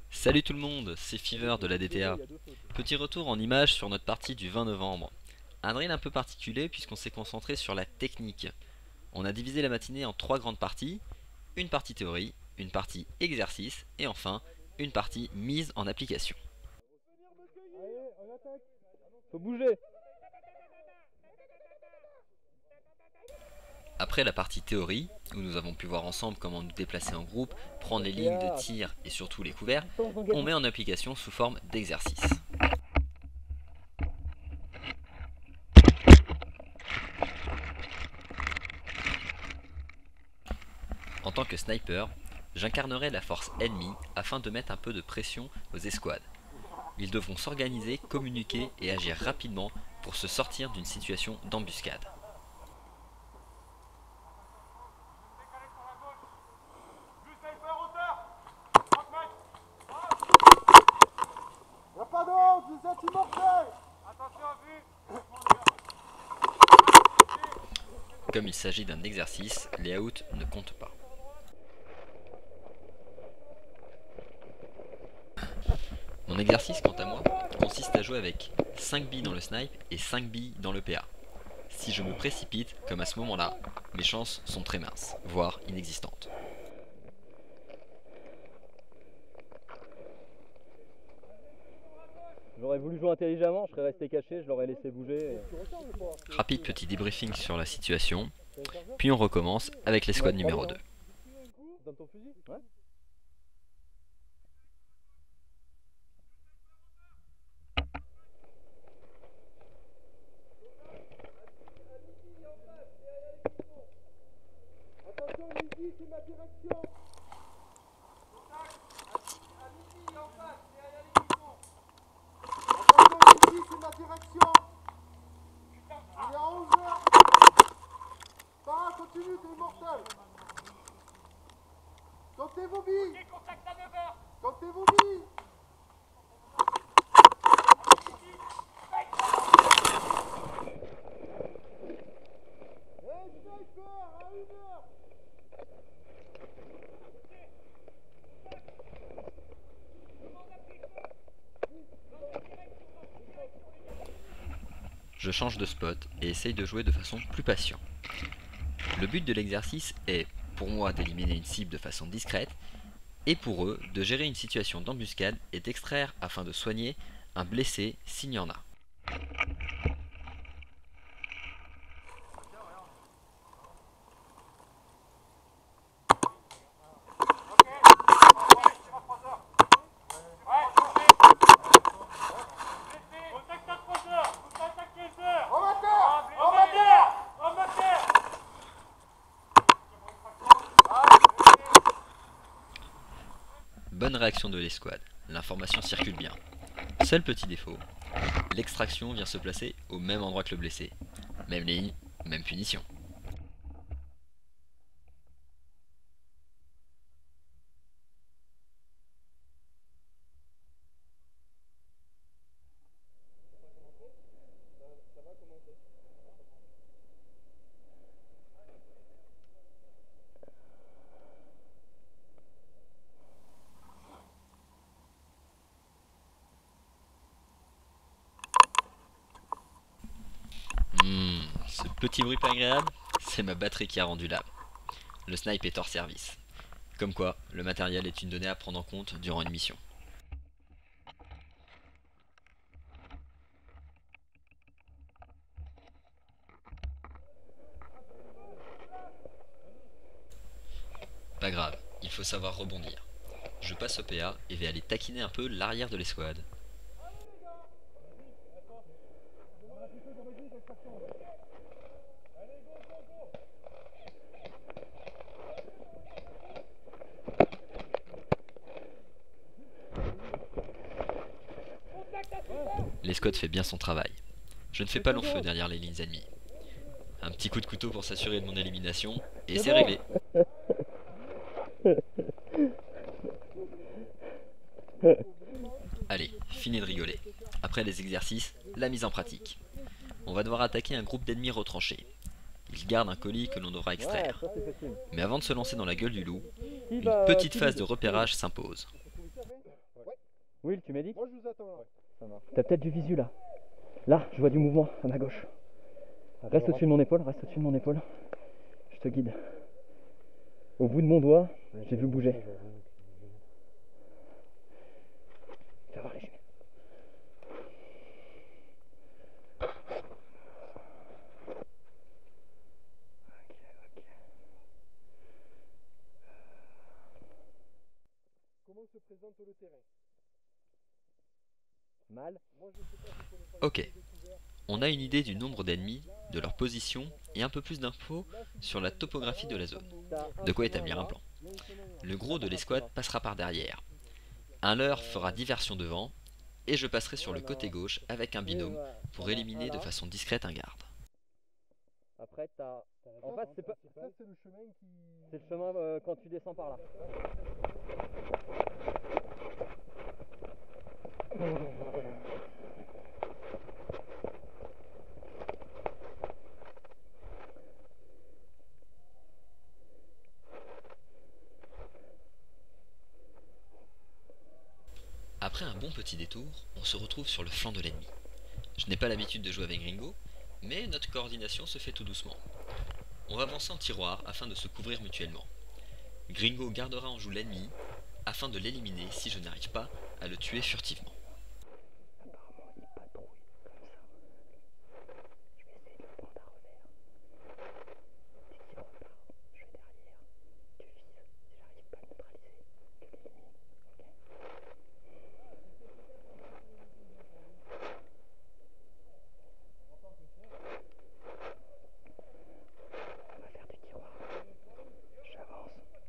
Salut tout le monde, c'est Fever de la DTA. Petit retour en images sur notre partie du 20 novembre. Un drill un peu particulier puisqu'on s'est concentré sur la technique. On a divisé la matinée en trois grandes parties, une partie théorie, une partie exercice et enfin une partie mise en application. Faut bouger. Après la partie théorie, où nous avons pu voir ensemble comment nous déplacer en groupe, prendre les lignes de tir et surtout les couverts, on met en application sous forme d'exercice. En tant que sniper, j'incarnerai la force ennemie afin de mettre un peu de pression aux escouades. Ils devront s'organiser, communiquer et agir rapidement pour se sortir d'une situation d'embuscade. Y'a pas d'ordre, vous êtes immortel. Attention, vue. Comme il s'agit d'un exercice, les outs ne comptent pas. Mon exercice, quant à moi, consiste à jouer avec 5 billes dans le snipe et 5 billes dans le PA. Si je me précipite, comme à ce moment-là, mes chances sont très minces, voire inexistantes. J'aurais voulu jouer intelligemment, je serais resté caché, je l'aurais laissé bouger. Rapide petit débriefing sur la situation, puis on recommence avec l'escouade numéro 2. Donne ton fusil. Ouais. Attention, midi, c'est ma direction. À midi, en face, derrière les pigeons. Attention, midi, c'est ma direction. Il est à 11h. Sarah, continue, t'es immortel. Comptez vos billes. Contact à 9h. Comptez vos billes. Hey, sniper, à 1h. Je change de spot et essaye de jouer de façon plus patient. Le but de l'exercice est, pour moi, d'éliminer une cible de façon discrète, et pour eux, de gérer une situation d'embuscade et d'extraire afin de soigner un blessé s'il y en a. Contact à 3h. Contact à 15h. On va terre. On va terre. On va faire. Bonne réaction de l'escouade, l'information circule bien. Seul petit défaut, l'extraction vient se placer au même endroit que le blessé. Même ligne, même punition. Ce petit bruit pas agréable, c'est ma batterie qui a rendu l'âme. Le snipe est hors service. Comme quoi, le matériel est une donnée à prendre en compte durant une mission. Pas grave, il faut savoir rebondir. Je passe au PA et vais aller taquiner un peu l'arrière de l'escouade. L'escouade fait bien son travail. Je ne fais pas long feu derrière les lignes ennemies. Un petit coup de couteau pour s'assurer de mon élimination, et c'est réglé. Allez, fini de rigoler. Après les exercices, la mise en pratique. On va devoir attaquer un groupe d'ennemis retranchés. Ils gardent un colis que l'on devra extraire. Ça c'est facile. Mais avant de se lancer dans la gueule du loup, Qui une va- petite qui phase dit- de repérage s'impose. Will, tu médiques? Moi je vous attends là. Ça marche. T'as peut-être du visu là. Là, je vois du mouvement à ma gauche. Reste au-dessus de mon épaule, reste au-dessus de mon épaule. Je te guide. Au bout de mon doigt, j'ai vu bouger. Fais voir les jumelles. Comment se présente le terrain? Mal. Ok. On a une idée du nombre d'ennemis, de leur position et un peu plus d'infos sur la topographie de la zone. De quoi établir un plan. Le gros de l'escouade passera par derrière. Un leurre fera diversion devant et je passerai sur le côté gauche avec un binôme pour éliminer de façon discrète un garde. Après, t'as. En fait, c'est pas. Ça c'est le chemin qui... C'est le chemin quand tu descends par là. Après un bon petit détour, on se retrouve sur le flanc de l'ennemi. Je n'ai pas l'habitude de jouer avec Gringo, mais notre coordination se fait tout doucement. On va avancer en tiroir afin de se couvrir mutuellement. Gringo gardera en joue l'ennemi afin de l'éliminer si je n'arrive pas à le tuer furtivement. Apparemment, il patrouille comme ça. Je vais essayer de le prendre à revers. Dès qu'il repart, je vais derrière. Tu vises.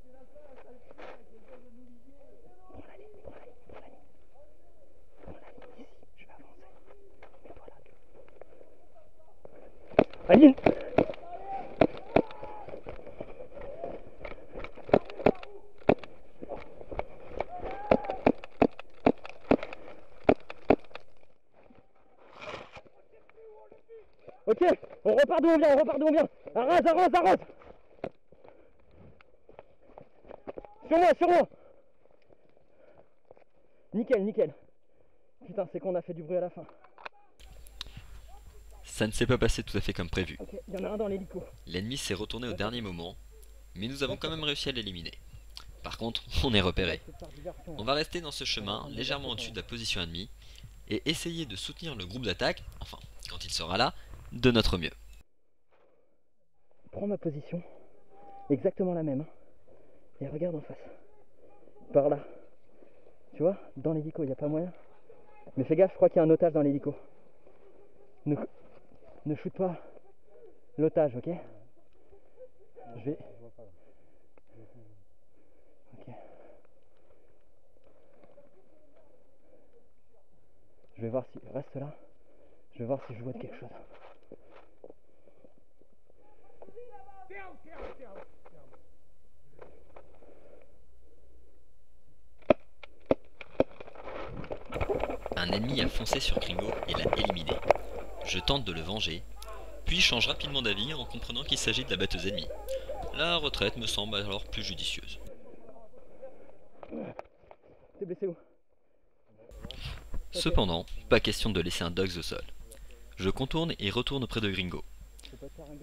Si j'arrive pas à le neutraliser, tu l'élimines. On va faire du tiroir. J'avance. Aline! Ok, on repart d'où on vient, on repart d'où on vient. Arrase, arrase, arrase. Sur moi. Nickel, nickel. Putain, c'est qu'on a fait du bruit à la fin. Ça ne s'est pas passé tout à fait comme prévu. Ok, il y en a un dans l'hélico. L'ennemi s'est retourné au dernier moment, mais nous avons quand même réussi à l'éliminer. Par contre, on est repéré. On va rester dans ce chemin, légèrement au-dessus de la position ennemie, et essayer de soutenir le groupe d'attaque, enfin, quand il sera là, de notre mieux. Prends ma position, exactement la même, hein. Et regarde en face. Par là. Tu vois, dans l'hélico, il n'y a pas moyen. Mais fais gaffe, je crois qu'il y a un otage dans l'hélico. Ne shoot pas l'otage, ok? Je vais... Ok. Je vais voir si... Reste là. Je vais voir si je vois de quelque chose. Un ennemi a foncé sur Gringo et l'a éliminé. Je tente de le venger, puis change rapidement d'avis en comprenant qu'il s'agit de la batteuse ennemie. La retraite me semble alors plus judicieuse. T'es blessé où? Cependant, pas question de laisser un dogs au sol. Je contourne et retourne près de Gringo.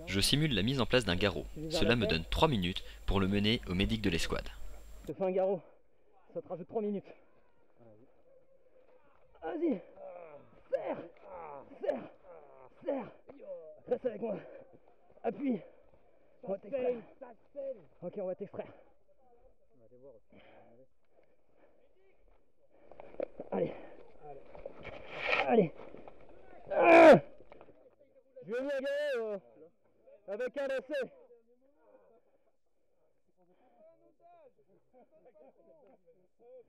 Je simule la mise en place d'un garrot. Cela me donne 3 minutes pour le mener au médic de l'escouade. Je te fais un garrot. Ça te rajoute 3 minutes. Vas-y. Serre. Reste avec moi. Appuie. On va t'extraire. Ok, on va t'extraire. Allez. Ah, je vais mis un garrot avec un lacet.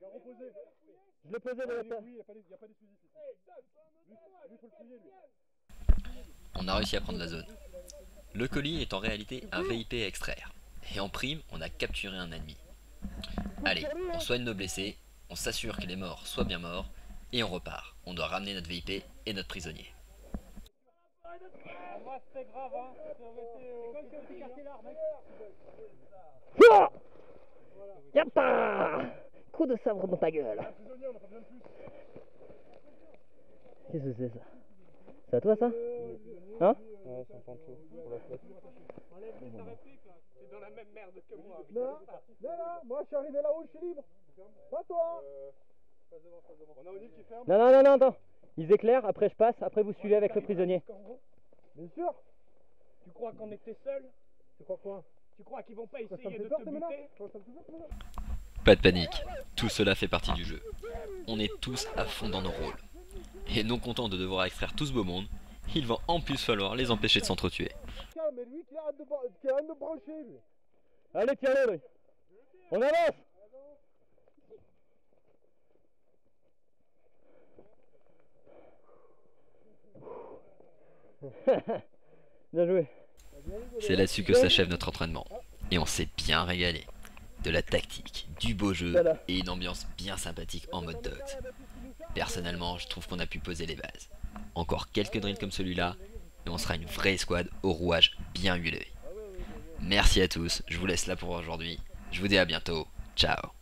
Garrot posé. Je l'ai posé de la table. Oui, il n'y a pas d'explosif ici. Lui, il faut le fouiller, lui. On a réussi à prendre la zone. Le colis est en réalité un VIP à extraire. Et en prime, on a capturé un ennemi. Allez, on soigne nos blessés, on s'assure que les morts soient bien morts, et on repart. On doit ramener notre VIP et notre prisonnier. Moi, c'était grave, hein. Ça aurait été au petit l'arme, mec. Yapta! Coup de sabre dans ta gueule. Qu'est-ce que c'est ça? C'est à toi ça? Hein? Ouais, c'est un pancho pour la fête. Enlève ta réplique, là. T'es dans la même merde que moi. Non, moi je suis arrivé là-haut, je suis libre. Pas toi. On a O'Neill qui ferme. Non, non, non, non, attends. Ils éclairent, après je passe, après vous suivez avec le prisonnier. Bien sûr. Tu crois qu'on était seuls? Tu crois quoi? Tu crois qu'ils vont pas Ça me essayer fait de peur te tes menaces? buter? Ça me fait peur tes menaces? Pas de panique, tout cela fait partie du jeu. On est tous à fond dans nos rôles. Et non content de devoir extraire tout ce beau monde, il va en plus falloir les empêcher de s'entretuer. Calme, mais lui qui arrête de brancher lui. Allez, tiens-le, lui. On avance. Bien joué. C'est là-dessus que s'achève notre entraînement. Et on s'est bien régalé. De la tactique, du beau jeu et une ambiance bien sympathique en mode Dogs. Personnellement, je trouve qu'on a pu poser les bases. Encore quelques drills comme celui-là, et on sera une vraie escouade au rouage bien huilé. Merci à tous, je vous laisse là pour aujourd'hui. Je vous dis à bientôt. Ciao.